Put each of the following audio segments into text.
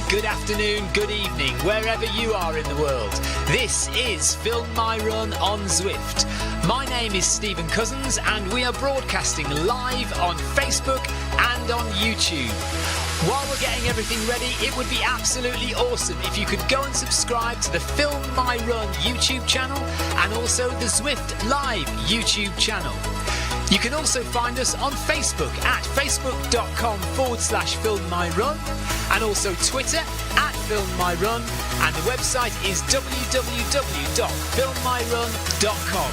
good afternoon, good evening, wherever you are in the world. This is Film My Run on Zwift. My name is Stephen Cousins and we are broadcasting live on Facebook and on YouTube. While we're getting everything ready, it would be absolutely awesome if you could go and subscribe to the Film My Run YouTube channel and also the Zwift Live YouTube channel. You can also find us on Facebook at facebook.com/filmmyrun and also Twitter at filmmyrun, and the website is www.filmmyrun.com.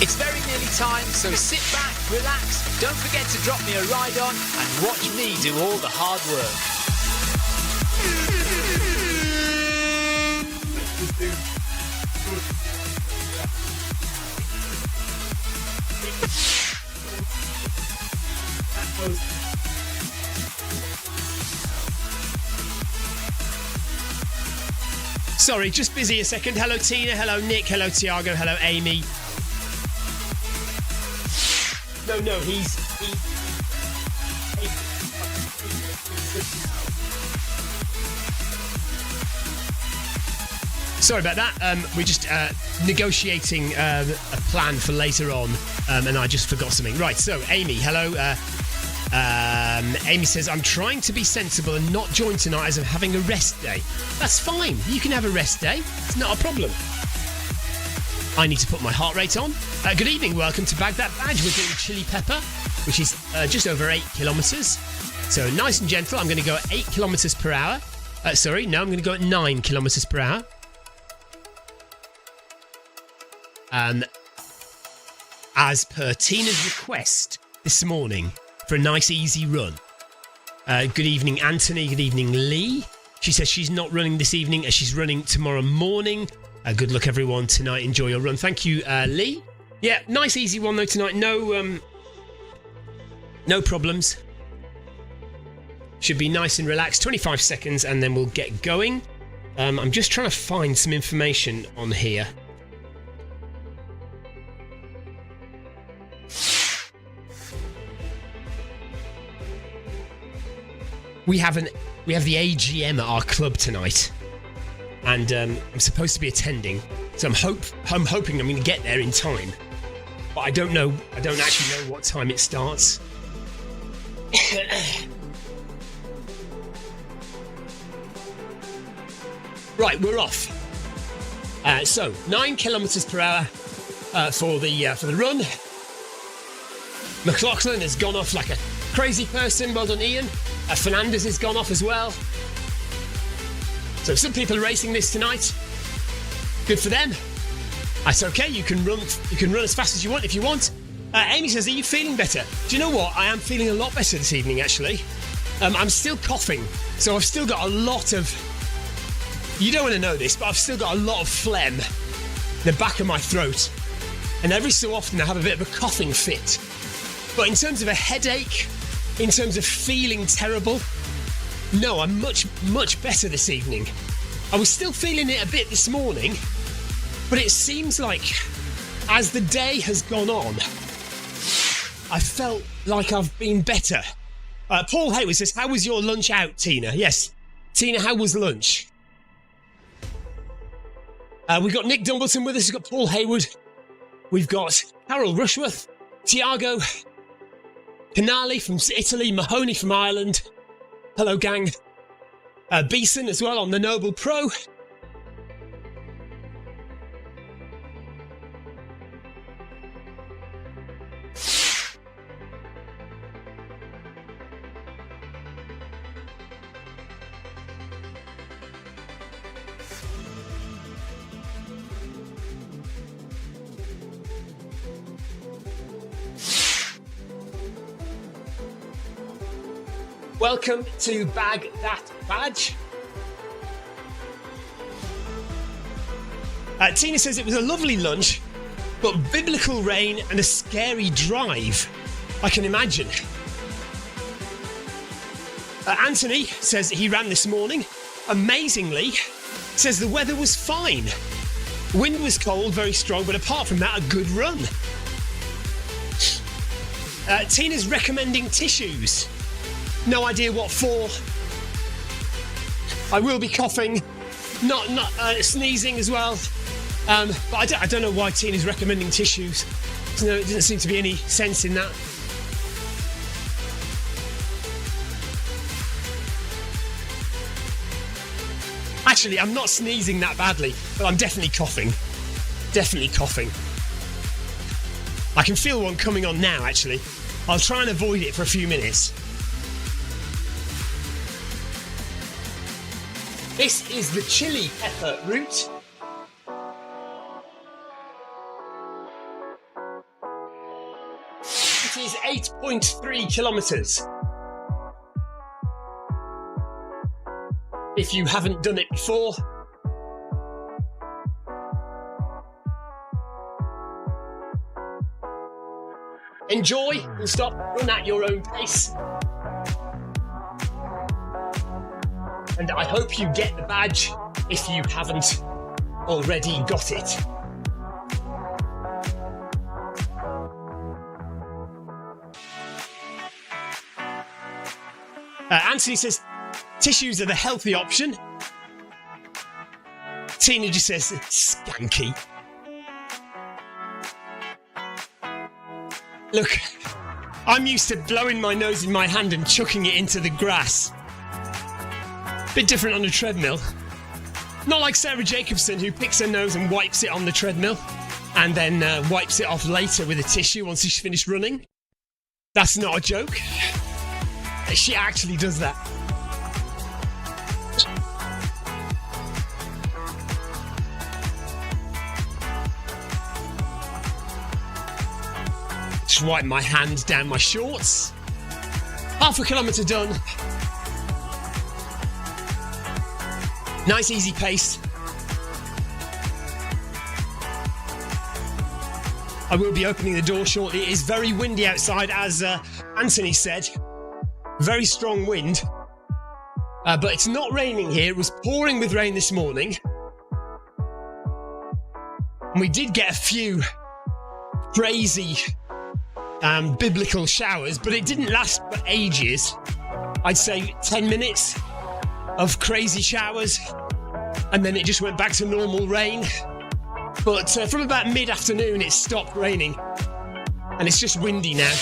It's very nearly time, so sit back, relax, don't forget to drop me a ride on and watch me do all the hard work. Sorry, just busy a second. Hello Tina, hello Nick, hello Tiago, hello Amy. No, he's sorry about that. We're just negotiating a plan for later on, and I just forgot something. Right, so Amy, hello. Amy says, I'm trying to be sensible and not join tonight as I'm having a rest day. That's fine. You can have a rest day. It's not a problem. I need to put my heart rate on. Good evening. Welcome to Bag That Badge. We're doing Chili Pepper, which is just over 8 kilometres. So nice and gentle. I'm going to go at 8 kilometres per hour. I'm going to go at 9 kilometres per hour. As per Tina's request this morning for a nice easy run. Good evening, Anthony. Good evening, Lee. She says she's not running this evening as she's running tomorrow morning. Good luck, everyone, tonight. Enjoy your run. Thank you, Lee. Yeah, nice easy one though tonight. No problems. Should be nice and relaxed. 25 seconds and then we'll get going. I'm just trying to find some information on here. We have the AGM at our club tonight, and I'm supposed to be attending. So I'm hoping I'm going to get there in time, but I don't know. I don't actually know what time it starts. Right, we're off. So 9 kilometres per hour for the run. McLaughlin has gone off like a crazy person. Well done, Ian. Fernandez has gone off as well. So some people are racing this tonight. Good for them. That's okay. You can run as fast as you want if you want. Amy says, are you feeling better? Do you know what? I am feeling a lot better this evening, actually. I'm still coughing, so I've still got a lot of... You don't want to know this, but I've still got a lot of phlegm in the back of my throat. And every so often I have a bit of a coughing fit. But in terms of a headache, in terms of feeling terrible, no, I'm much, much better this evening. I was still feeling it a bit this morning, but it seems like as the day has gone on, I felt like I've been better. Paul Hayward says, how was your lunch out, Tina? Yes. Tina, how was lunch? We've got Nick Dumbleton with us. We've got Paul Hayward. We've got Harold Rushworth, Tiago Pinali from Italy, Mahoney from Ireland. Hello, gang. Beeson as well on the Noble Pro. Welcome to Bag That Badge. Tina says it was a lovely lunch, but biblical rain and a scary drive. I can imagine. Anthony says he ran this morning. Amazingly, says the weather was fine. Wind was cold, very strong, but apart from that, a good run. Tina's recommending tissues. No idea what for. I will be coughing, not sneezing as well. But I don't know why Tina's recommending tissues. No, it doesn't seem to be any sense in that. Actually, I'm not sneezing that badly, but I'm definitely coughing. Definitely coughing. I can feel one coming on now, actually. I'll try and avoid it for a few minutes. This is the chili pepper route. It is 8.3 kilometres. If you haven't done it before. Enjoy and stop, run at your own pace. And I hope you get the badge if you haven't already got it. Anthony says, tissues are the healthy option. Tina just says, skanky. Look, I'm used to blowing my nose in my hand and chucking it into the grass. Bit different on a treadmill. Not like Sarah Jacobson, who picks her nose and wipes it on the treadmill and then wipes it off later with a tissue once she's finished running. That's not a joke. She actually does that. Just wipe my hand down my shorts. Half a kilometre done. Nice easy pace. I will be opening the door shortly. It is very windy outside, as Anthony said. Very strong wind. But it's not raining here. It was pouring with rain this morning. And we did get a few crazy biblical showers, but it didn't last for ages. I'd say 10 minutes of crazy showers, and then it just went back to normal rain. But from about mid-afternoon, it stopped raining, and it's just windy now.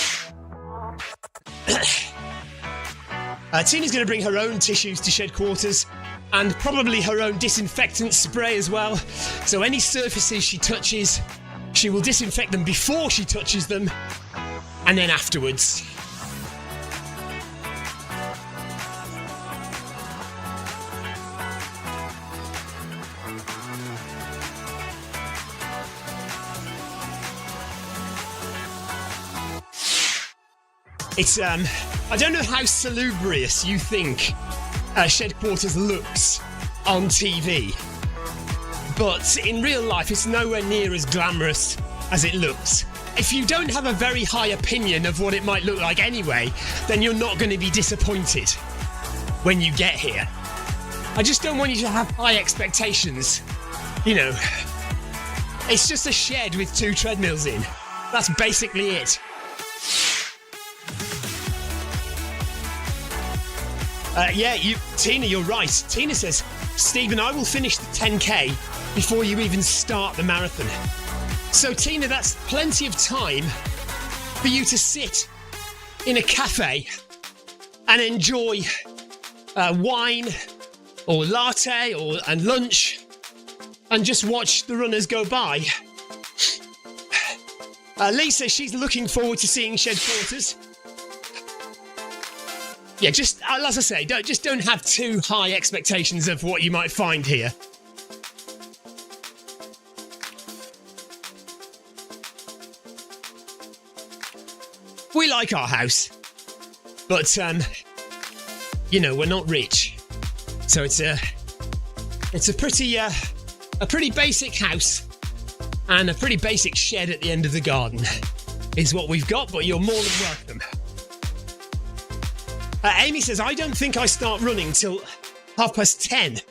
Tina's going to bring her own tissues to shed quarters, and probably her own disinfectant spray as well. So any surfaces she touches, she will disinfect them before she touches them, and then afterwards. It's, I don't know how salubrious you think shed quarters looks on TV, but in real life it's nowhere near as glamorous as it looks. If you don't have a very high opinion of what it might look like anyway, then you're not going to be disappointed when you get here. I just don't want you to have high expectations. You know, it's just a shed with 2 treadmills in. That's basically it. Tina, you're right. Tina says, Stephen, I will finish the 10K before you even start the marathon. So, Tina, that's plenty of time for you to sit in a cafe and enjoy wine or latte and lunch and just watch the runners go by. Lisa, she's looking forward to seeing shed quarters. Yeah, just as I say, don't have too high expectations of what you might find here. We like our house, but you know, we're not rich, so it's a pretty basic house and a pretty basic shed at the end of the garden is what we've got. But you're more than welcome. Amy says, I don't think I start running till 10:30.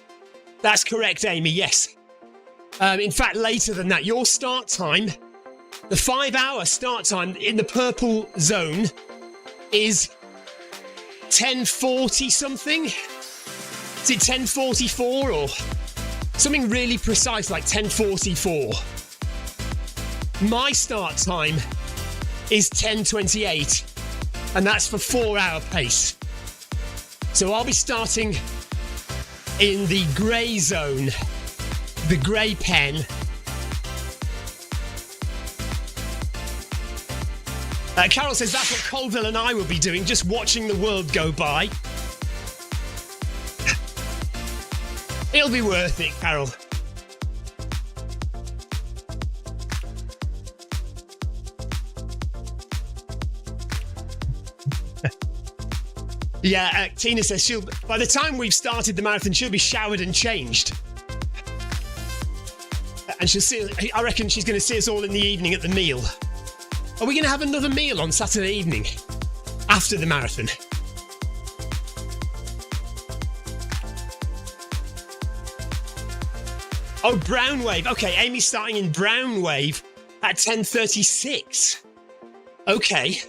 That's correct, Amy. Yes. In fact, later than that. Your start time. The 5-hour start time in the purple zone is 10:40 something. Is it 10:44 or something really precise like 10:44? My start time is 10:28, and that's for 4-hour pace. So I'll be starting in the grey zone, the grey pen. Carol says that's what Colville and I will be doing, just watching the world go by. It'll be worth it, Carol. Yeah, Tina says by the time we've started the marathon, she'll be showered and changed. And I reckon she's going to see us all in the evening at the meal. Are we going to have another meal on Saturday evening after the marathon? Oh, Brown Wave. Okay, Amy's starting in Brown Wave at 10:36. Okay.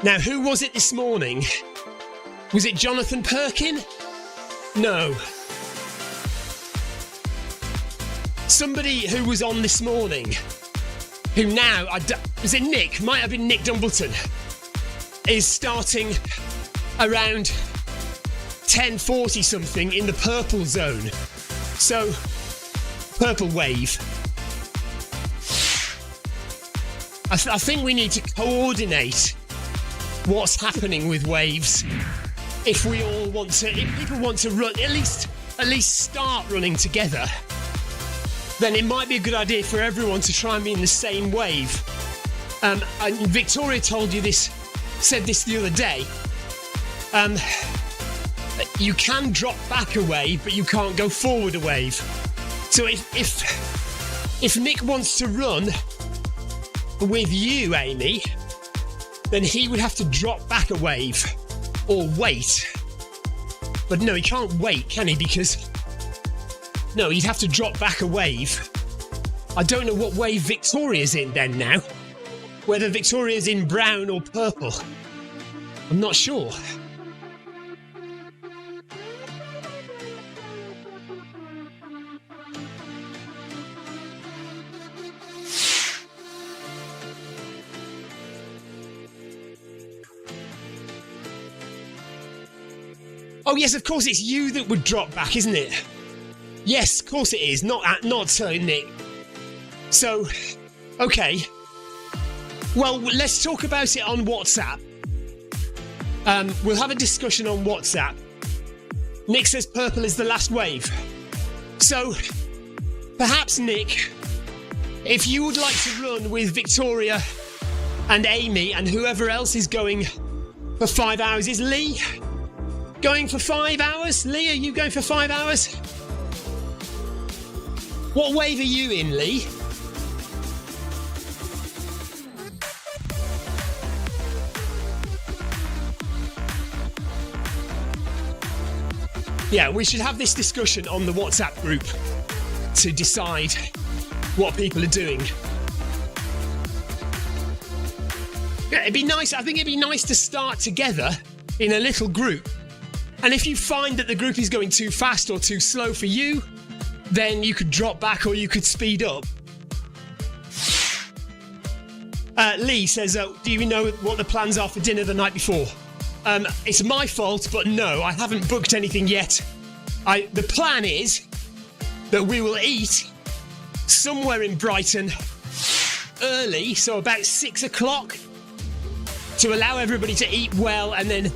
Now, who was it this morning? Was it Jonathan Perkin? No. Somebody who was on this morning, who now, was it Nick? Might have been Nick Dumbleton, is starting around 10:40 something in the purple zone. So, purple wave. I think we need to coordinate what's happening with waves if people want to run, at least start running together, then it might be a good idea for everyone to try and be in the same wave. And Victoria said this the other day. You can drop back a wave, but you can't go forward a wave. So if Nick wants to run with you, Amy, then he would have to drop back a wave or wait. But no, he can't wait, can he? Because no, he'd have to drop back a wave. I don't know what wave Victoria's in then now. Whether Victoria's in brown or purple. I'm not sure. Oh yes, of course it's you that would drop back, isn't it? Yes, of course it is. Not Nick. So, okay. Well, let's talk about it on WhatsApp. We'll have a discussion on WhatsApp. Nick says purple is the last wave. So, perhaps Nick, if you would like to run with Victoria and Amy and whoever else is going for 5 hours, is Lee going for 5 hours? Lee, are you going for 5 hours? What wave are you in, Lee? Yeah, we should have this discussion on the WhatsApp group to decide what people are doing. Yeah, it'd be nice. I think it'd be nice to start together in a little group. And if you find that the group is going too fast or too slow for you, then you could drop back or you could speed up. Lee says, do you know what the plans are for dinner the night before? It's my fault, but no, I haven't booked anything yet. The plan is that we will eat somewhere in Brighton early, so about 6 o'clock, to allow everybody to eat well and then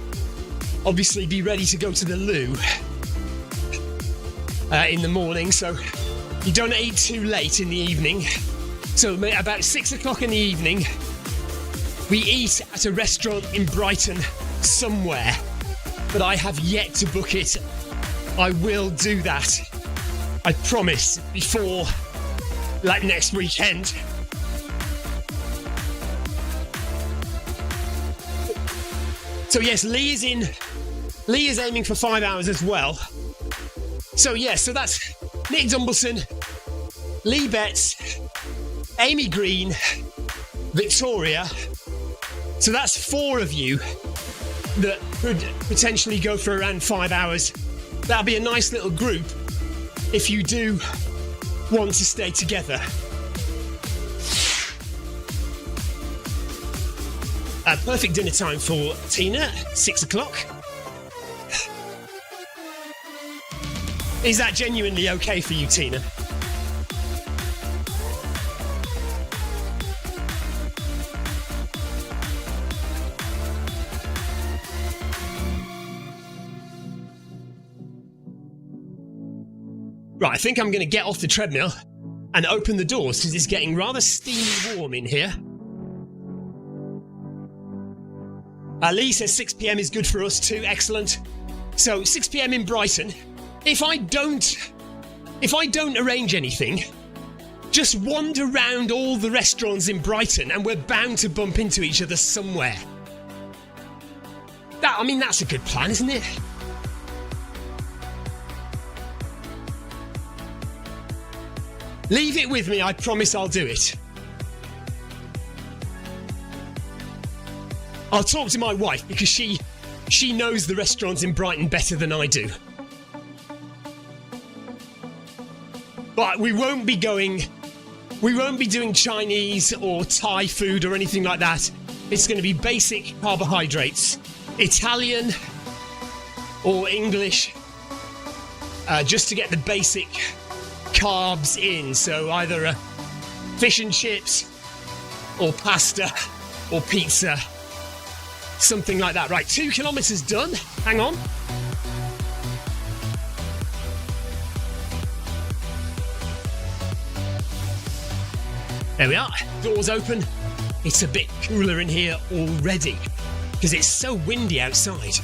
obviously be ready to go to the loo in the morning, so you don't eat too late in the evening. So about 6 o'clock in the evening, we eat at a restaurant in Brighton somewhere, but I have yet to book it. I will do that, I promise, before like next weekend. So yes, Lee is aiming for 5 hours as well. So yes, so that's Nick Dumbleson, Lee Betts, Amy Green, Victoria. So that's 4 of you that could potentially go for around 5 hours. That'll be a nice little group if you do want to stay together. Perfect dinner time for Tina, 6 o'clock. Is that genuinely okay for you, Tina? Right, I think I'm going to get off the treadmill and open the doors because it's getting rather steamy warm in here. Lee says 6 p.m. is good for us too. Excellent. So 6 p.m. in Brighton. If I don't arrange anything, just wander around all the restaurants in Brighton and we're bound to bump into each other somewhere. That's a good plan, isn't it? Leave it with me, I promise I'll do it. I'll talk to my wife because she knows the restaurants in Brighton better than I do. But we won't be doing Chinese or Thai food or anything like that. It's going to be basic carbohydrates. Italian or English, just to get the basic carbs in. So either fish and chips or pasta or pizza. Something like that. Right, 2 kilometres done. Hang on. There we are. Doors open. It's a bit cooler in here already because it's so windy outside.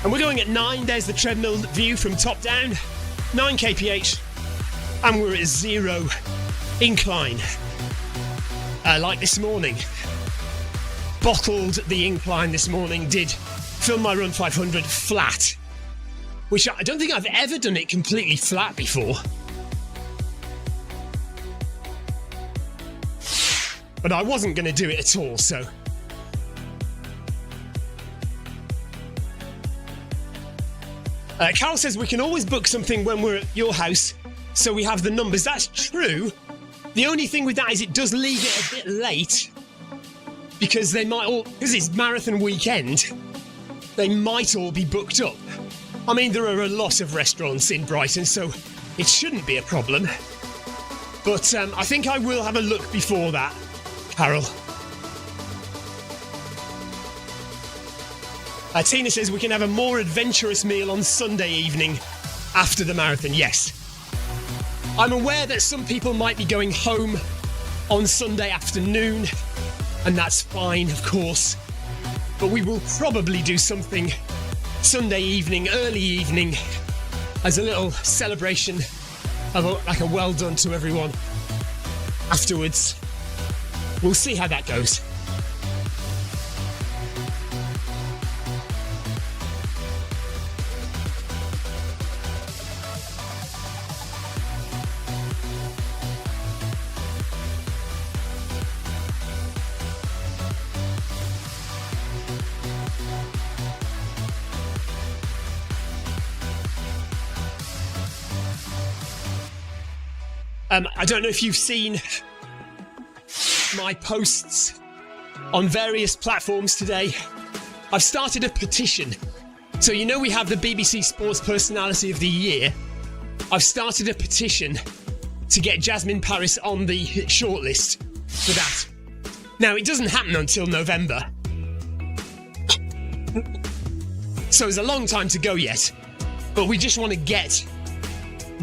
And we're going at 9. There's the treadmill view from top down. 9 kph. And we're at 0 incline. Like this morning. Bottled the incline this morning, did Film My Run 500 flat, which I don't think I've ever done it completely flat before. But I wasn't going to do it at all, so. Carol says we can always book something when we're at your house, so we have the numbers. That's true. The only thing with that is it does leave it a bit late. Because because it's marathon weekend, they might all be booked up. I mean, there are a lot of restaurants in Brighton, so it shouldn't be a problem. But I think I will have a look before that, Carol. Tina says we can have a more adventurous meal on Sunday evening after the marathon. Yes. I'm aware that some people might be going home on Sunday afternoon. And that's fine, of course. But we will probably do something Sunday evening, early evening, as a little celebration of a well done to everyone afterwards. We'll see how that goes. I don't know if you've seen my posts on various platforms today. I've started a petition. So we have the BBC Sports Personality of the Year. I've started a petition to get Jasmine Paris on the shortlist for that. Now, it doesn't happen until November. So there's a long time to go yet. But we just want to get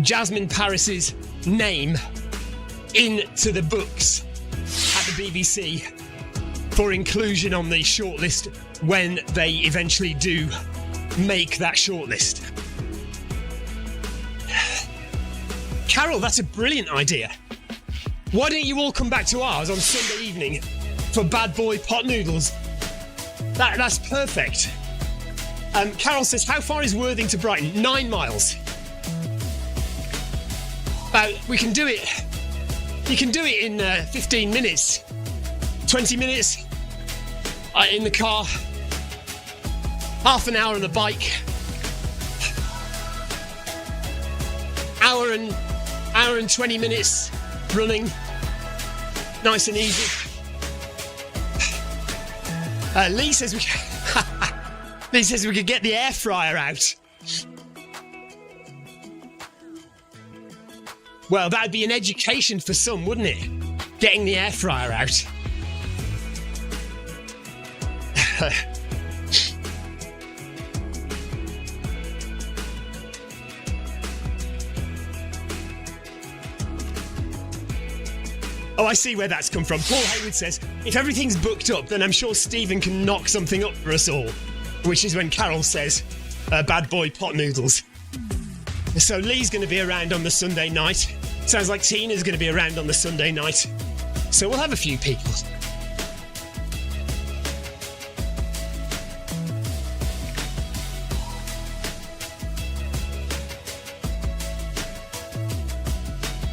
Jasmine Paris's name into the books at the BBC for inclusion on the shortlist when they eventually do make that shortlist. Carol, that's a brilliant idea. Why don't you all come back to ours on Sunday evening for Bad Boy Pot Noodles? That's perfect. Carol says, how far is Worthing to Brighton? 9 miles. We can do it. You can do it in 15 minutes, 20 minutes in the car. half an hour on the bike, hour and 20 minutes running, nice and easy. Lee says we could get the air fryer out. Well, that'd be an education for some, wouldn't it? Getting the air fryer out. Oh, I see where that's come from. Paul Hayward says, if everything's booked up, then I'm sure Stephen can knock something up for us all. Which is when Carol says, bad boy pot noodles. So Lee's going to be around on the Sunday night. Sounds like Tina's going to be around on the Sunday night. So we'll have a few people.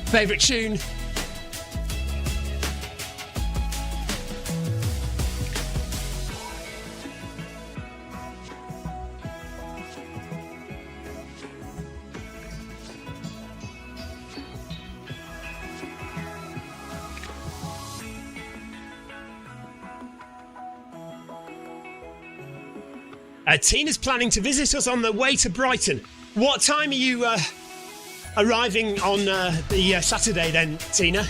Favourite tune? Tina's planning to visit us on the way to Brighton. What time are you arriving on the Saturday then, Tina?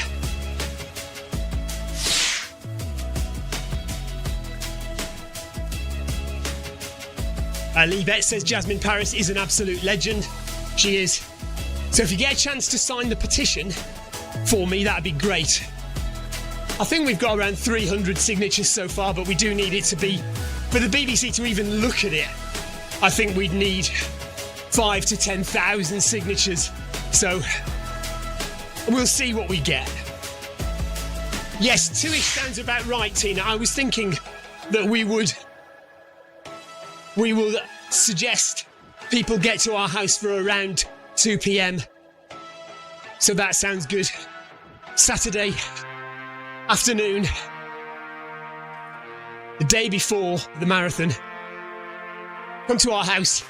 Lee Bet says Jasmine Paris is an absolute legend. She is. So if you get a chance to sign the petition for me, that'd be great. I think we've got around 300 signatures so far, but we do need it to be... For the BBC to even look at it, I think we'd need 5,000 to 10,000 signatures. So we'll see what we get. Yes, 2-ish sounds about right, Tina. I was thinking that we will suggest people get to our house for around 2 p.m. So that sounds good. Saturday afternoon, the day before the marathon, come to our house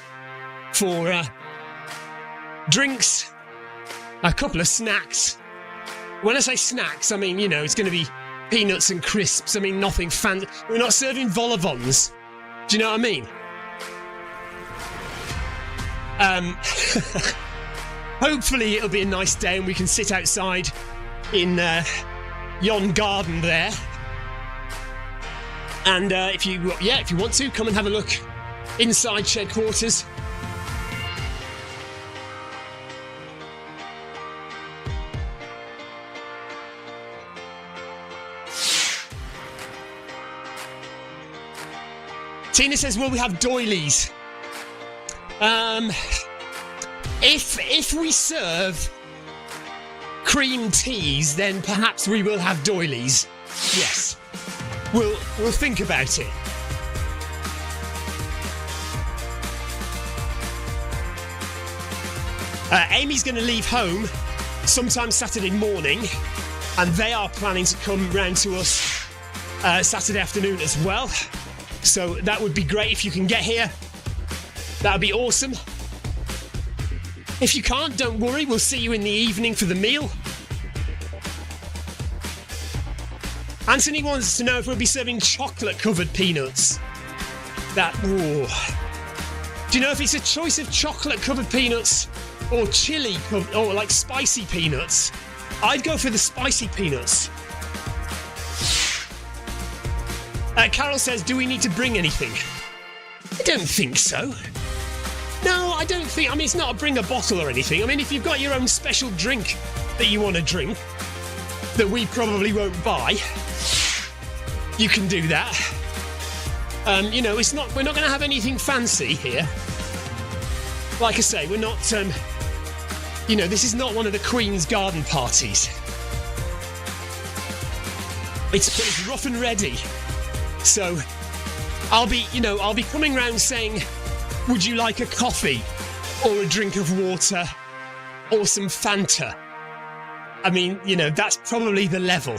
for drinks, a couple of snacks. When I say snacks, I mean, you know, it's going to be peanuts and crisps. I mean, nothing fancy. We're not serving vol-au-vents. Do you know what I mean? Hopefully it'll be a nice day and we can sit outside in yon garden there. And if you want to, come and have a look inside shed quarters. Tina says, will we have doilies? If we serve cream teas, then perhaps we will have doilies. Yes. We'll think about it. Amy's going to leave home sometime Saturday morning, and they are planning to come round to us Saturday afternoon as well. So that would be great if you can get here. That would be awesome. If you can't, don't worry. We'll see you in the evening for the meal. Anthony wants to know if we'll be serving chocolate-covered peanuts. Do you know if it's a choice of chocolate-covered peanuts or chili or like spicy peanuts? I'd go for the spicy peanuts. Carol says, do we need to bring anything? I don't think so. No, I don't think... I mean, it's not a bring a bottle or anything. I mean, if you've got your own special drink that you want to drink that we probably won't buy, you can do that. You know, we're not going to have anything fancy here. Like I say, we're not... you know, this is not one of the Queen's garden parties. It's rough and ready. So I'll be coming round saying, would you like a coffee or a drink of water or some Fanta? I mean, you know, that's probably the level.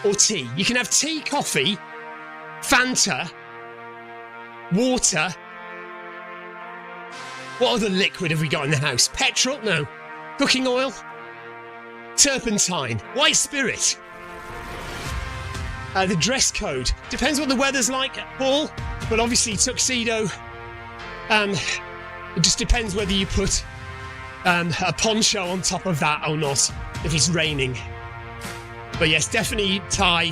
Or tea. You can have tea, coffee, Fanta, water. What other liquid have we got in the house? Petrol? No. Cooking oil? Turpentine? White spirit? The dress code. Depends what the weather's like, Paul. But obviously tuxedo. It just depends whether you put a poncho on top of that or not, if it's raining. But yes, definitely tie,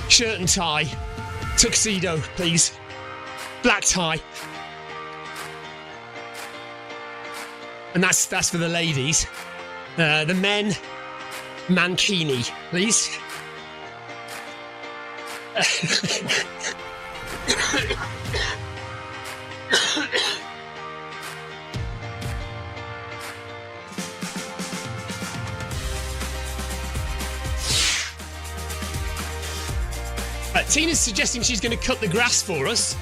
shirt and tie, tuxedo, please. Black tie. And that's for the ladies. The men, mankini, please. Tina's suggesting she's going to cut the grass for us.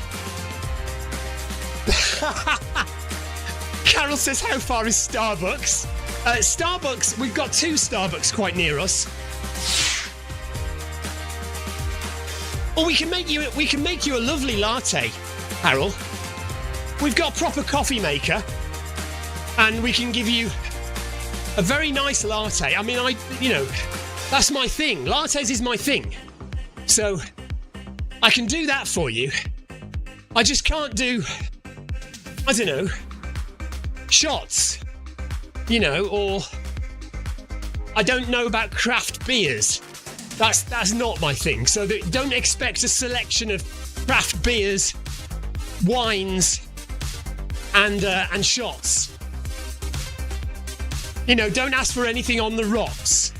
Carol says, how far is Starbucks? Starbucks, we've got 2 Starbucks quite near us. Or we can make you a lovely latte, Carol. We've got a proper coffee maker, and we can give you a very nice latte. I mean, that's my thing. Lattes is my thing. So I can do that for you. I just can't do, I don't know, shots, or I don't know about craft beers. That's not my thing. So don't expect a selection of craft beers, wines, and shots. Don't ask for anything on the rocks.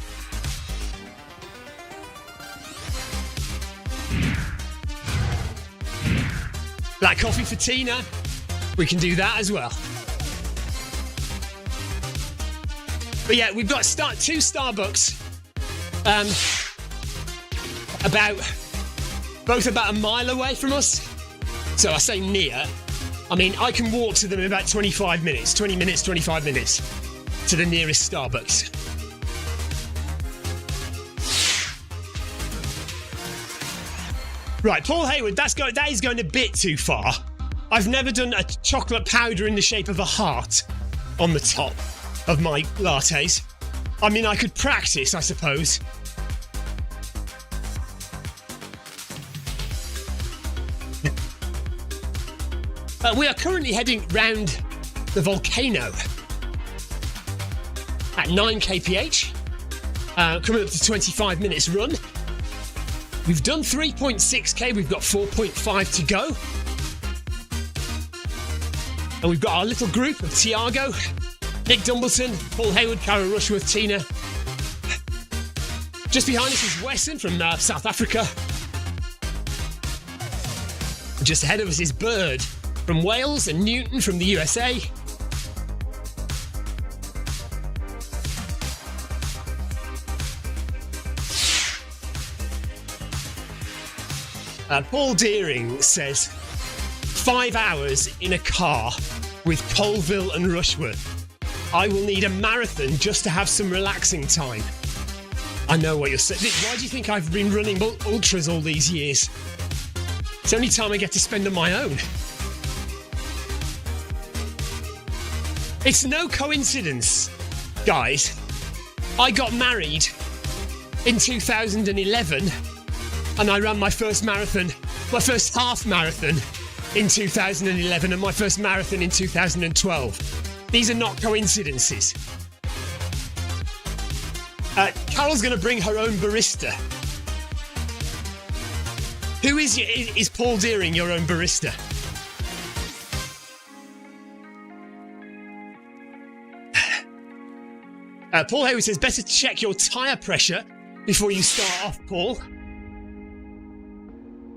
Black coffee for Tina. We can do that as well. But yeah, we've got 2 Starbucks. Both about a mile away from us. So I say near. I mean, I can walk to them in about 25 minutes. 20 minutes, 25 minutes to the nearest Starbucks. Right, Paul Hayward, that is going a bit too far. I've never done a chocolate powder in the shape of a heart on the top of my lattes. I mean, I could practice, I suppose. We are currently heading round the volcano at 9 kph, coming up to 25 minutes run. We've done 3.6k, we've got 4.5 to go. And we've got our little group of Tiago, Nick Dumbleton, Paul Hayward, Karen Rushworth, Tina. Just behind us is Wesson from South Africa. And just ahead of us is Bird from Wales and Newton from the USA. Paul Deering says, 5 hours in a car with Colville and Rushworth. I will need a marathon just to have some relaxing time. I know what you're saying. Why do you think I've been running ultras all these years? It's the only time I get to spend on my own. It's no coincidence, guys. I got married in 2011 and I ran my first marathon, my first half marathon in 2011 and my first marathon in 2012. These are not coincidences. Carol's going to bring her own barista. Who is Paul Deering, your own barista? Paul Hayward says, better check your tyre pressure before you start off, Paul.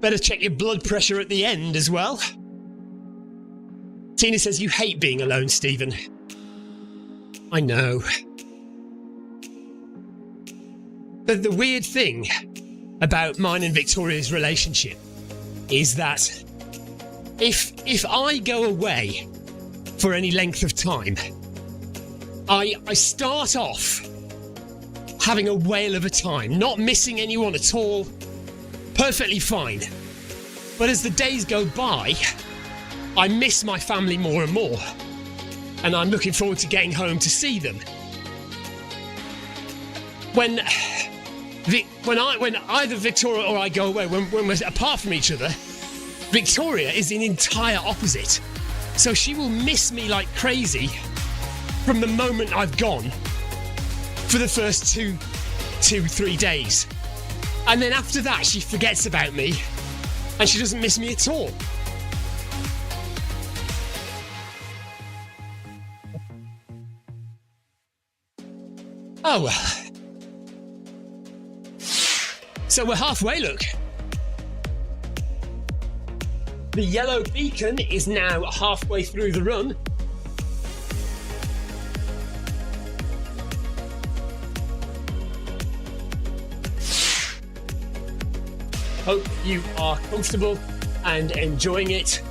Better check your blood pressure at the end as well. Tina says, you hate being alone, Stephen. I know. But the weird thing about mine and Victoria's relationship is that if I go away for any length of time, I start off having a whale of a time, not missing anyone at all, perfectly fine. But as the days go by, I miss my family more and more, and I'm looking forward to getting home to see them. When either Victoria or I go away, when we're apart from each other, Victoria is the entire opposite. So she will miss me like crazy from the moment I've gone for the first 3 days. And then after that, she forgets about me and she doesn't miss me at all. Oh well. So we're halfway, look. The yellow beacon is now halfway through the run. Hope you are comfortable and enjoying it.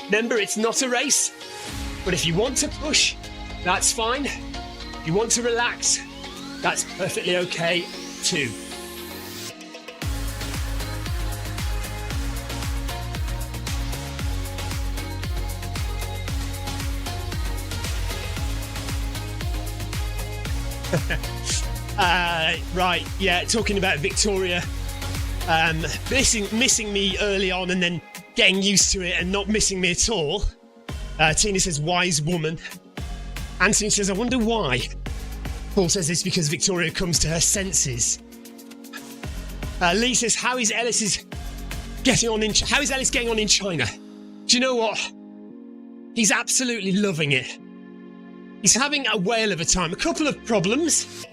Remember, it's not a race, but if you want to push, that's fine. If you want to relax, that's perfectly okay too. Right, yeah, talking about Victoria missing me early on and then getting used to it and not missing me at all. Tina says, wise woman. Anthony says, I wonder why. Paul says it's because Victoria comes to her senses. Lee says, how is Ellis getting on in China? Do you know what? He's absolutely loving it. He's having a whale of a time. A couple of problems.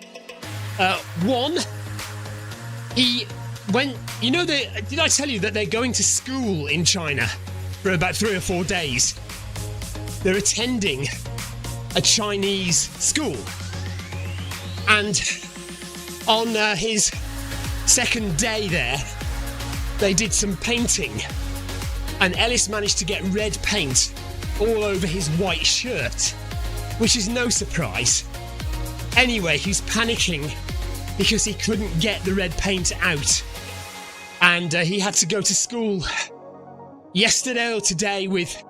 One, did I tell you that they're going to school in China for about 3 or 4 days? They're attending a Chinese school. And on his second day there, they did some painting. And Ellis managed to get red paint all over his white shirt, which is no surprise. Anyway, he's panicking because he couldn't get the red paint out. And he had to go to school yesterday or today with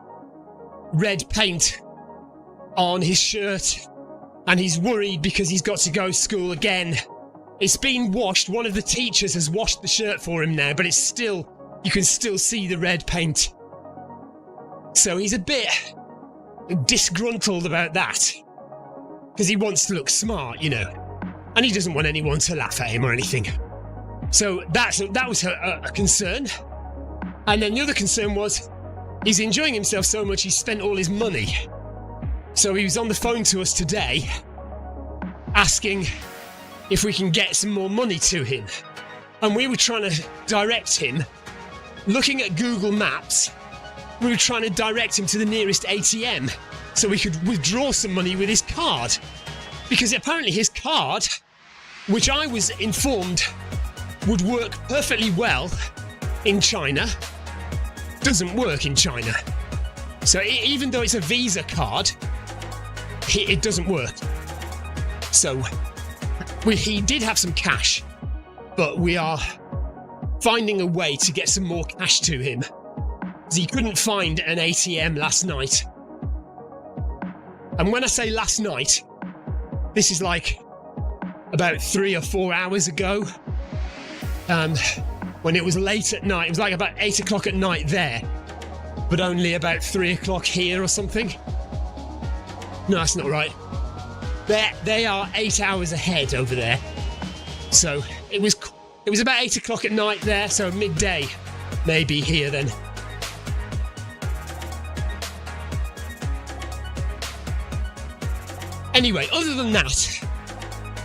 red paint on his shirt. And he's worried because he's got to go to school again. It's been washed. One of the teachers has washed the shirt for him now, but it's still, you can still see the red paint. So he's a bit disgruntled about that. Because he wants to look smart, you know. And he doesn't want anyone to laugh at him or anything. So that was a concern. And then the other concern was he's enjoying himself so much he spent all his money. So he was on the phone to us today asking if we can get some more money to him. And we were trying to direct him, looking at Google Maps, we were trying to direct him to the nearest ATM so we could withdraw some money with his card. Because apparently his card, which I was informed would work perfectly well in China, doesn't work in China. So even though it's a Visa card, it doesn't work. So he did have some cash, but we are finding a way to get some more cash to him. Because he couldn't find an ATM last night. And when I say last night, this is like about 3 or 4 hours ago. When it was late at night. It was like about 8 o'clock at night there, but only about 3 o'clock here or something. No, that's not right. They are 8 hours ahead over there. So it was about 8 o'clock at night there, so midday maybe here then. Anyway, other than that,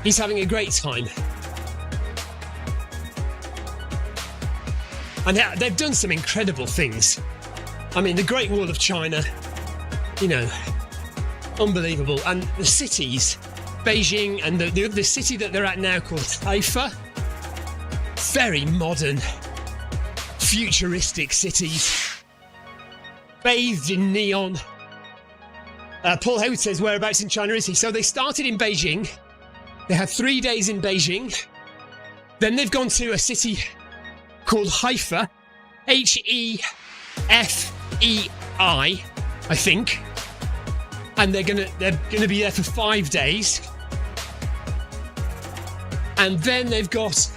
he's having a great time. And they've done some incredible things. I mean, the Great Wall of China, you know, unbelievable. And the cities, Beijing and the city that they're at now called Haifa, very modern, futuristic cities, bathed in neon. Paul Howard says, whereabouts in China is he? So they started in Beijing. They had 3 days in Beijing. Then they've gone to a city called Haifa, Hefei, I think. And they're gonna be there for 5 days. And then they've got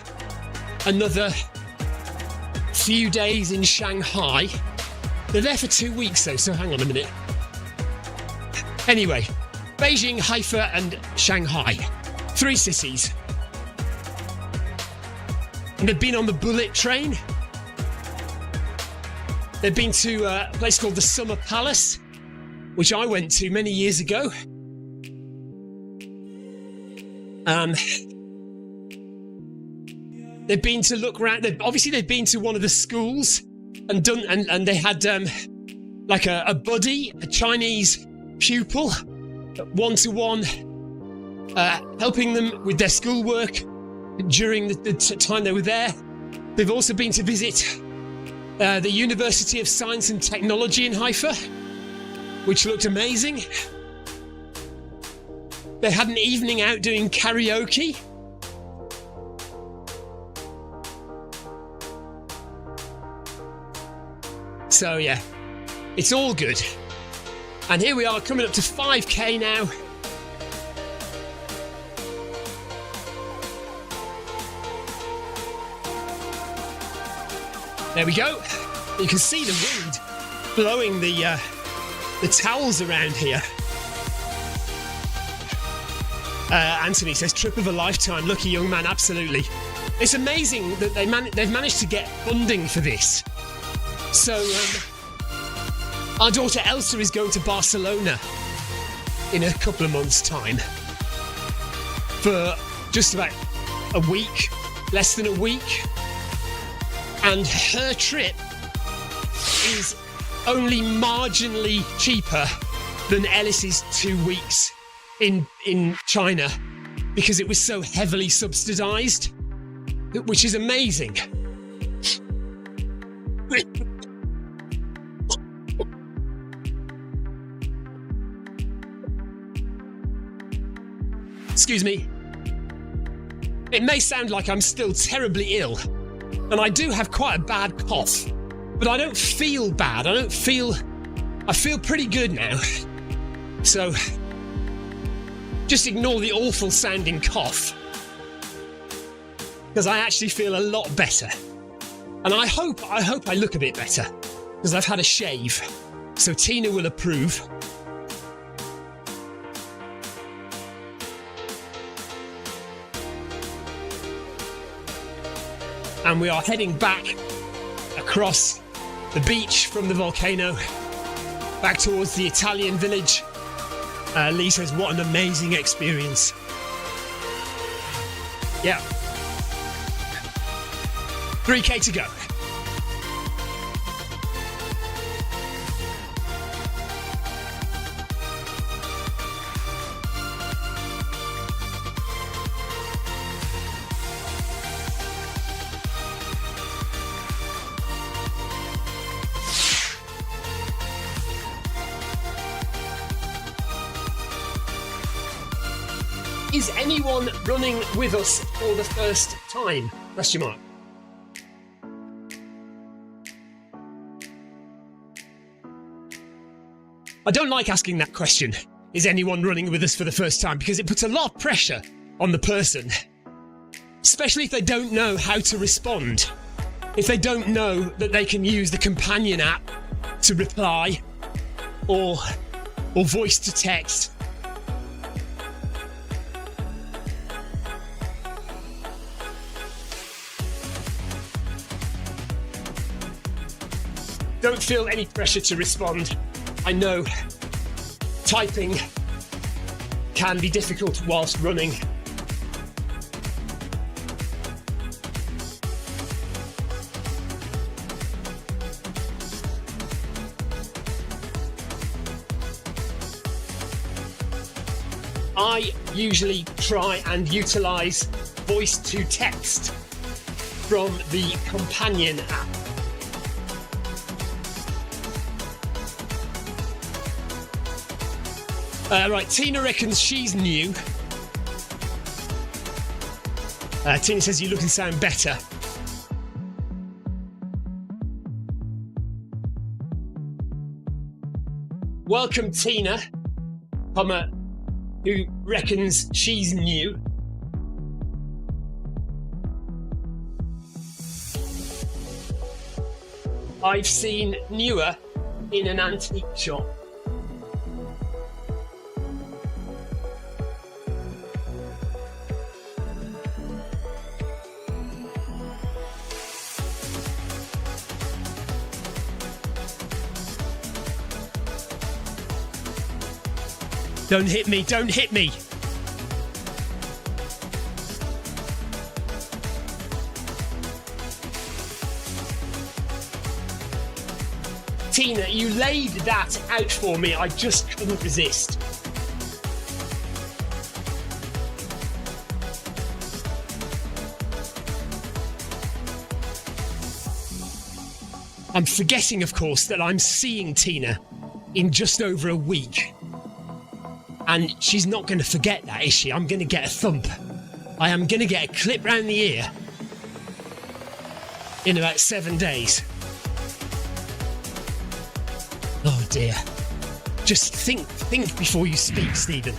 another few days in Shanghai. They're there for 2 weeks though, so hang on a minute. Anyway, Beijing, Haifa and Shanghai. 3 cities. And they've been on the bullet train. They've been to a place called the Summer Palace, which I went to many years ago. They've been to look around. They've been to one of the schools and done, and they had like a buddy, a Chinese pupil, one-to-one, helping them with their schoolwork during the time they were there. They've also been to visit the University of Science and Technology in Haifa, which looked amazing. They had an evening out doing karaoke. So yeah, it's all good. And here we are coming up to 5k now. There we go. You can see the wind blowing the towels around here. Anthony says, trip of a lifetime, lucky young man, absolutely. It's amazing that they've managed to get funding for this. So our daughter Elsa is going to Barcelona in a couple of months' time for just about a week, less than a week. And her trip is only marginally cheaper than Ellis's 2 weeks in China because it was so heavily subsidised, which is amazing. Excuse me. It may sound like I'm still terribly ill, and I do have quite a bad cough, but I don't feel bad. I feel pretty good now. So just ignore the awful sounding cough, because I actually feel a lot better. And I hope I look a bit better, because I've had a shave, so Tina will approve. And we are heading back across the beach from the volcano, back towards the Italian village. Lee says, what an amazing experience. Yeah. 3k to go. Is anyone running with us for the first time? Question mark. I don't like asking that question. Is anyone running with us for the first time? Because it puts a lot of pressure on the person, especially if they don't know how to respond. If they don't know that they can use the companion app to reply or voice to text. Don't feel any pressure to respond. I know typing can be difficult whilst running. I usually try and utilise voice to text from the companion app. Right, Tina reckons she's new. Tina says you look and sound better. Welcome, Tina, who reckons she's new. I've seen newer in an antique shop. Don't hit me, don't hit me. Tina, you laid that out for me. I just couldn't resist. I'm forgetting, of course, that I'm seeing Tina in just over a week. And she's not going to forget that, is she? I'm going to get a thump. I am going to get a clip round the ear in about 7 days. Oh dear. Just think before you speak, Stephen.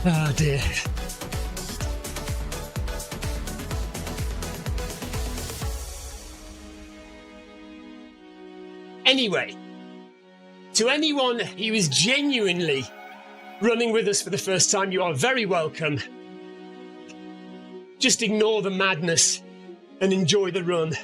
Oh dear. Anyway, to anyone who is genuinely running with us for the first time, you are very welcome. Just ignore the madness and enjoy the run.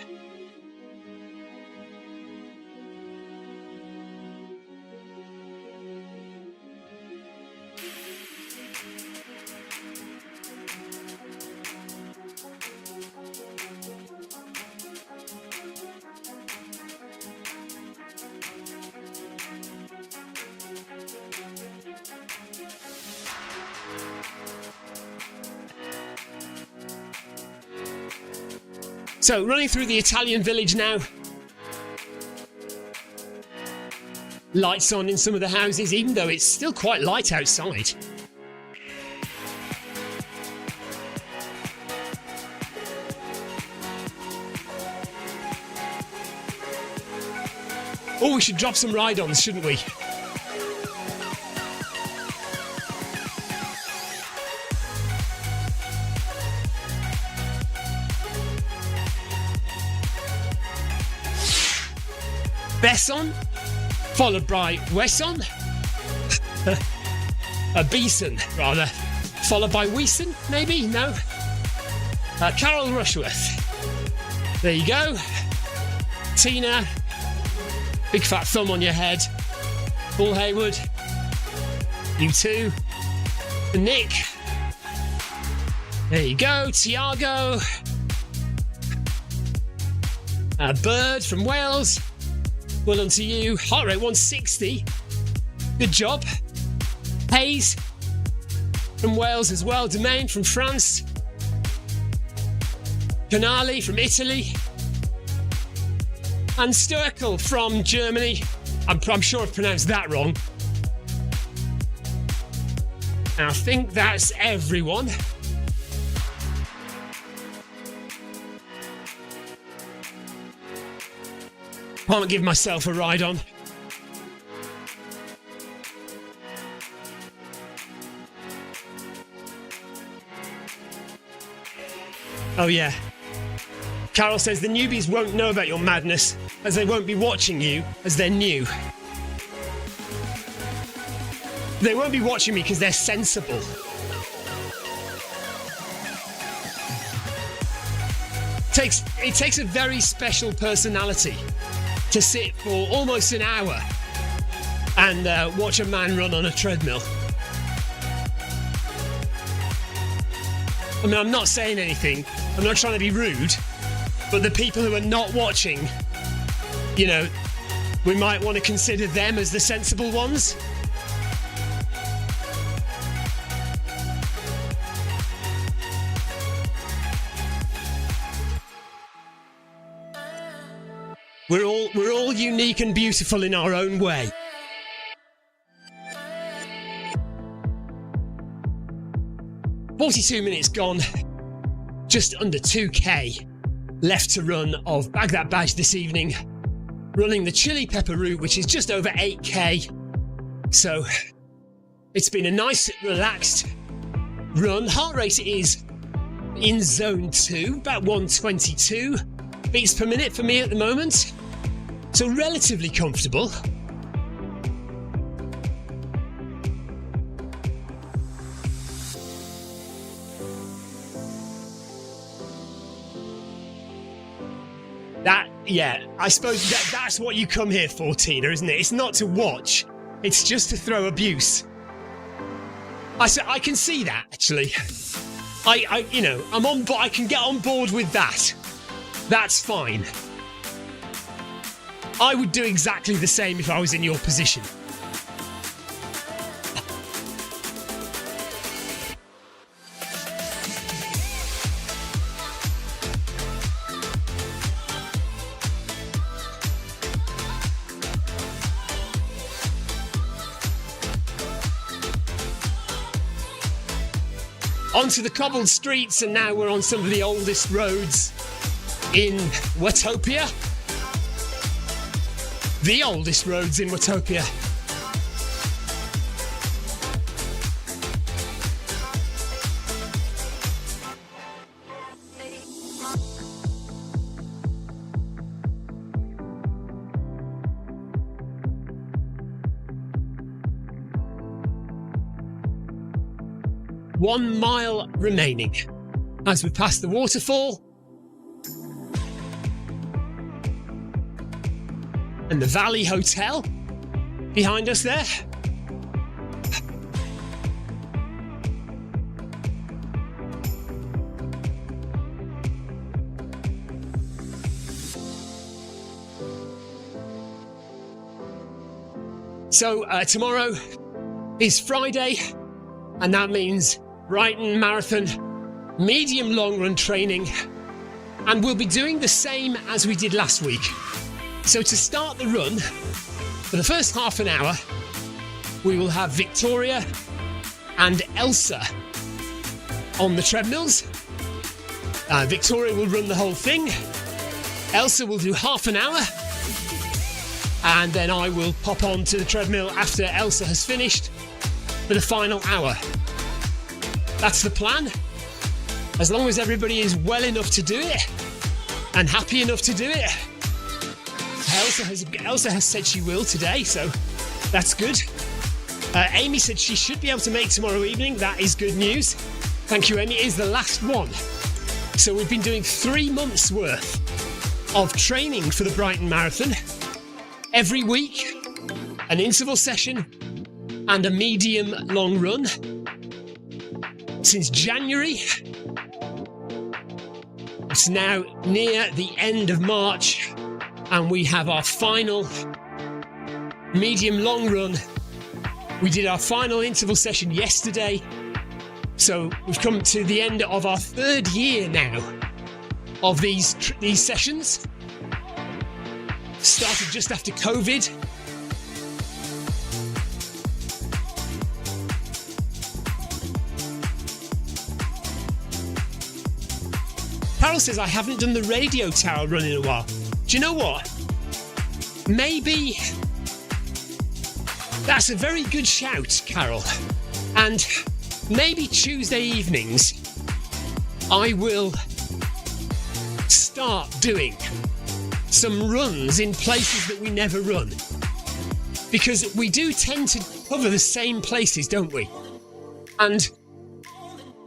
So, running through the Italian village now. Lights on in some of the houses, even though it's still quite light outside. Oh, we should drop some ride-ons, shouldn't we? Besson, followed by Wesson, a Beeson, rather, followed by Weeson, maybe? No? Carol Rushworth. There you go. Tina, big fat thumb on your head. Paul Hayward, you too. Nick, there you go. Tiago, Bird from Wales. Well done to you. Heart rate 160. Good job. Hayes from Wales as well. Domain from France. Canali from Italy. And Sturkel from Germany. I'm sure I've pronounced that wrong. And I think that's everyone. Can't give myself a ride on. Oh yeah. Carol says the newbies won't know about your madness as they won't be watching you as they're new. They won't be watching me because they're sensible. It takes a very special personality to sit for almost an hour and watch a man run on a treadmill. I mean, I'm not saying anything. I'm not trying to be rude, but the people who are not watching, you know, we might want to consider them as the sensible ones. We're all unique and beautiful in our own way. "42 minutes gone, just under 2k left to run of Bag That Badge this evening, running the Chili Pepper route, which is just over 8k. So it's been a nice, relaxed run. Heart rate is in zone 2, about 122 beats per minute for me at the moment. So relatively comfortable. I suppose that's what you come here for, Tina, isn't it? It's not to watch, it's just to throw abuse. I can see that, actually. I can get on board with that. That's fine. I would do exactly the same if I was in your position. Onto the cobbled streets, and now we're on some of the oldest roads in Watopia. The oldest roads in Watopia. One mile remaining as we pass the waterfall and the Valley Hotel behind us there. So tomorrow is Friday, and that means Brighton Marathon medium long run training, and we'll be doing the same as we did last week. So to start the run, for the first half an hour, we will have Victoria and Elsa on the treadmills. Victoria will run the whole thing. Elsa will do half an hour, and then I will pop on to the treadmill after Elsa has finished for the final hour. That's the plan. As long as everybody is well enough to do it and happy enough to do it. Elsa has said she will today, so that's good. Amy said she should be able to make tomorrow evening. That is good news. Thank you, Amy. It is the last one. So we've been doing 3 months worth of training for the Brighton Marathon. Every week, an interval session and a medium long run. Since January. It's now near the end of March, and we have our final medium long run. We did our final interval session yesterday, so we've come to the end of our 3rd year now of these sessions. Started just after COVID. Carol says, I haven't done the radio tower run in a while. Do you know what? Maybe that's a very good shout, Carol. And maybe Tuesday evenings, I will start doing some runs in places that we never run. Because we do tend to cover the same places, don't we? And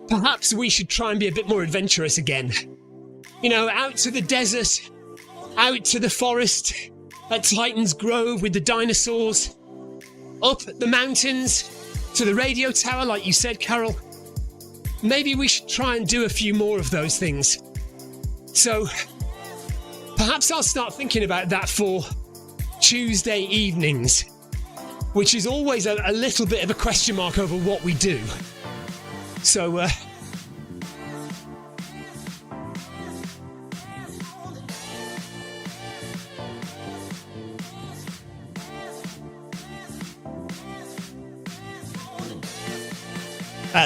perhaps we should try and be a bit more adventurous again. You know, out to the desert, out to the forest, at Titan's Grove with the dinosaurs, up the mountains to the radio tower, like you said, Carol. Maybe we should try and do a few more of those things. So perhaps I'll start thinking about that for Tuesday evenings, which is always a little bit of a question mark over what we do. So,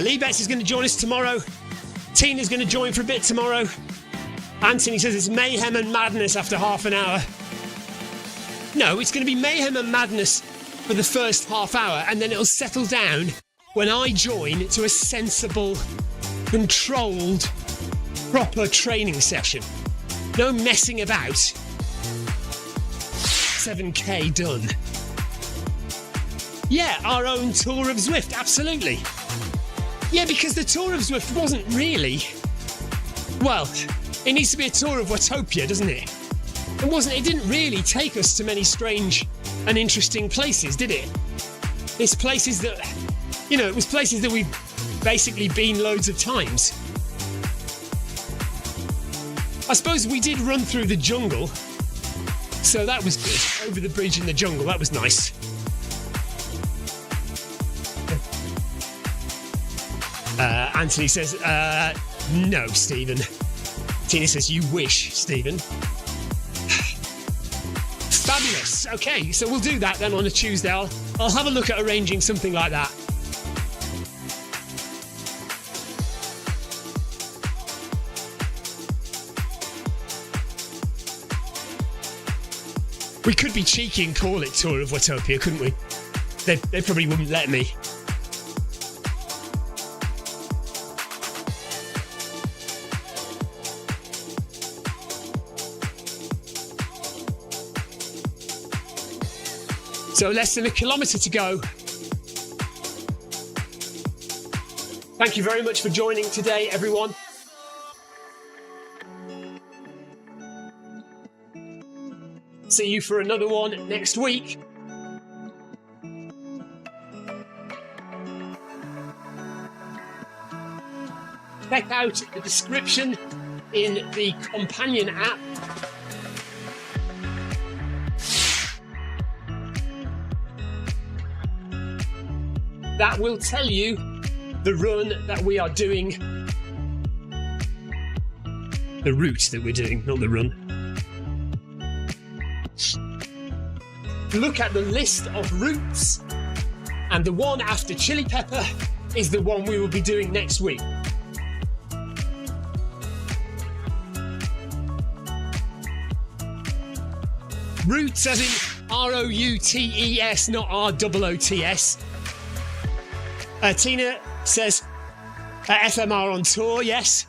Lee Betts is going to join us tomorrow. Tina's going to join for a bit tomorrow. Anthony says it's mayhem and madness after half an hour. No, it's going to be mayhem and madness for the first half hour, and then it'll settle down when I join to a sensible, controlled, proper training session. No messing about. 7K done. Yeah, our own tour of Zwift, absolutely. Yeah, because the tour of Zwift wasn't really... Well, it needs to be a tour of Watopia, doesn't it? It didn't really take us to many strange and interesting places, did it? It's places that, it was places that we've basically been loads of times. I suppose we did run through the jungle, so that was good. Over the bridge in the jungle, that was nice. Anthony says, no, Stephen. Tina says, you wish, Stephen. Fabulous. Okay, so we'll do that then on a Tuesday. I'll have a look at arranging something like that. We could be cheeky and call it Tour of Watopia, couldn't we? They probably wouldn't let me. So less than a kilometre to go. Thank you very much for joining today, everyone. See you for another one next week. Check out the description in the companion app. That will tell you the run that we are doing. The route that we're doing, not the run. Look at the list of routes, and the one after Chili Pepper is the one we will be doing next week. Routes as in R-O-U-T-E-S, not R-O-O-T-S. Tina says, FMR on tour, yes.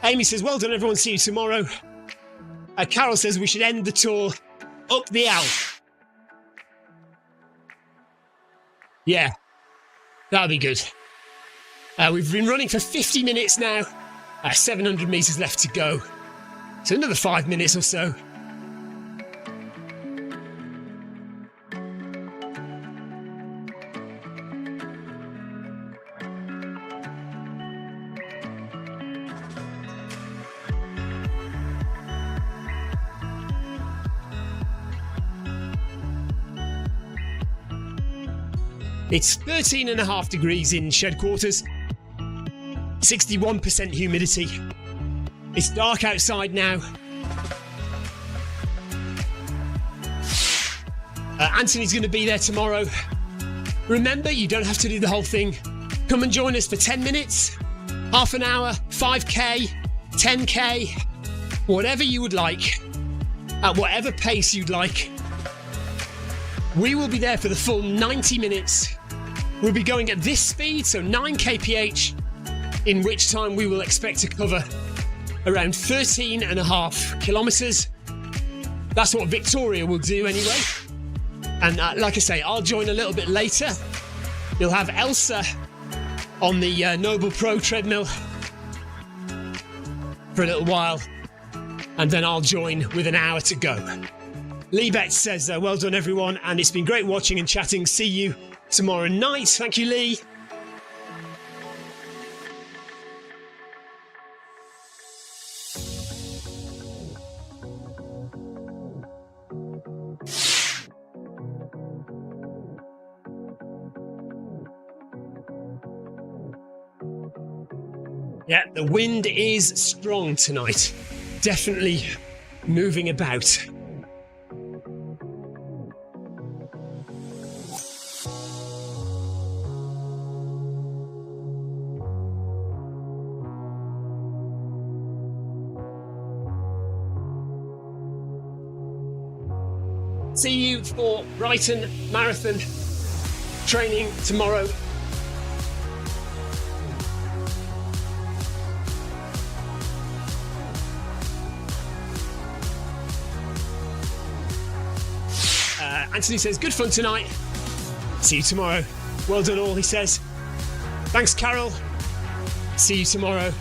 Amy says, well done everyone, see you tomorrow. Carol says we should end the tour up the Alp. Yeah, that'll be good. We've been running for 50 minutes now. 700 metres left to go. So another 5 minutes or so. It's 13.5 degrees in shed quarters, 61% humidity. It's dark outside now. Anthony's going to be there tomorrow. Remember, you don't have to do the whole thing. Come and join us for 10 minutes, half an hour, 5K, 10K, whatever you would like, at whatever pace you'd like. We will be there for the full 90 minutes. We'll be going at this speed, so 9 kph, in which time we will expect to cover around 13.5 kilometres. That's what Victoria will do anyway. And like I say, I'll join a little bit later. You'll have Elsa on the Noble Pro treadmill for a little while, and then I'll join with an hour to go. Lee Betts says, well done everyone, and it's been great watching and chatting. See you tomorrow night. Thank you, Lee. Yeah, the wind is strong tonight. Definitely moving about. See you for Brighton Marathon training tomorrow. Anthony says, good fun tonight. See you tomorrow. Well done all, he says. Thanks, Carol. See you tomorrow.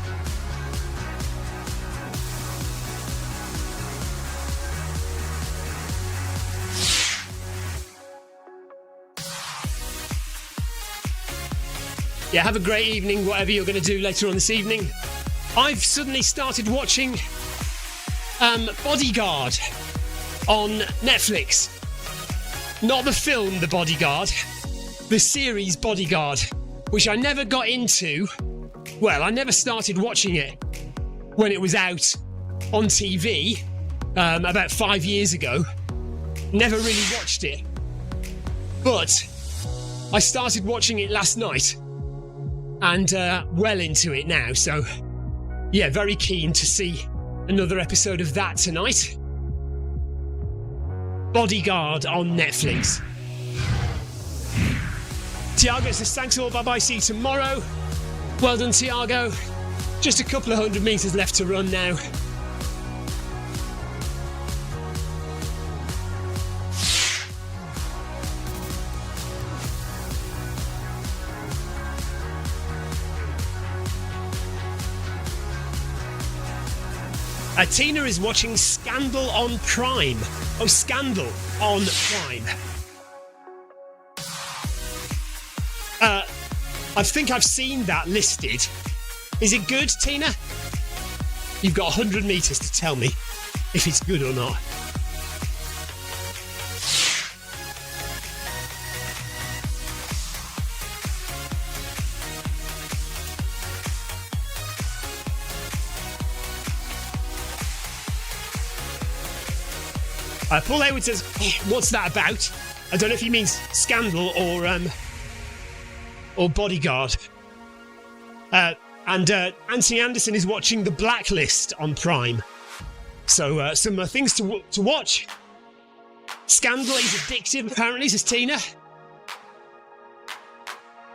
Yeah, have a great evening, whatever you're going to do later on this evening. I've suddenly started watching Bodyguard on Netflix. Not the film The Bodyguard, the series Bodyguard, which I never got into. Well, I never started watching it when it was out on TV about 5 years ago. Never really watched it. But I started watching it last night and well into it now. So, yeah, very keen to see another episode of that tonight. Bodyguard on Netflix. Tiago says, thanks all, bye-bye, see you tomorrow. Well done, Tiago. Just a couple of 100 metres left to run now. Tina is watching Scandal on Prime. Oh, Scandal on Prime. I think I've seen that listed. Is it good, Tina? You've got 100 metres to tell me if it's good or not. Paul Hayward says, what's that about? I don't know if he means Scandal or Bodyguard. And Anthony Anderson is watching The Blacklist on Prime. So some things to watch. Scandal is addictive, apparently, says Tina.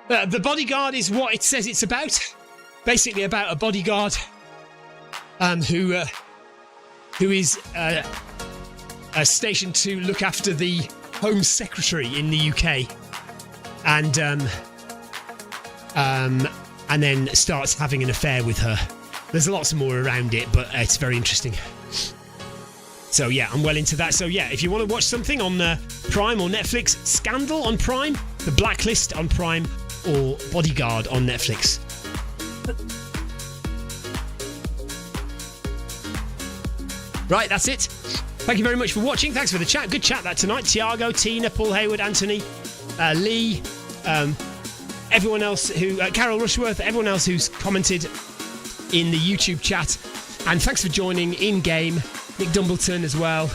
The Bodyguard is what it says it's about. Basically about a bodyguard who is stationed to look after the Home Secretary in the UK, and then starts having an affair with her. There's lots more around it, but it's very interesting. So yeah, I'm well into that. So yeah, if you want to watch something on Prime or Netflix, Scandal on Prime, The Blacklist on Prime, or Bodyguard on Netflix. Right, that's it. Thank you very much for watching. Thanks for the chat. Good chat that tonight. Tiago, Tina, Paul Hayward, Anthony, Lee, everyone else who... Carol Rushworth, everyone else who's commented in the YouTube chat. And thanks for joining in-game. Nick Dumbleton as well.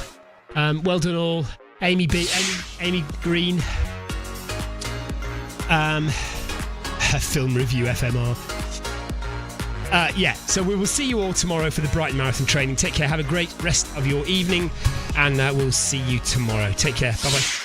Well done all. Amy Green. Film Review FMR. Yeah, so we will see you all tomorrow for the Brighton Marathon training. Take care. Have a great rest of your evening. And we'll see you tomorrow. Take care. Bye-bye.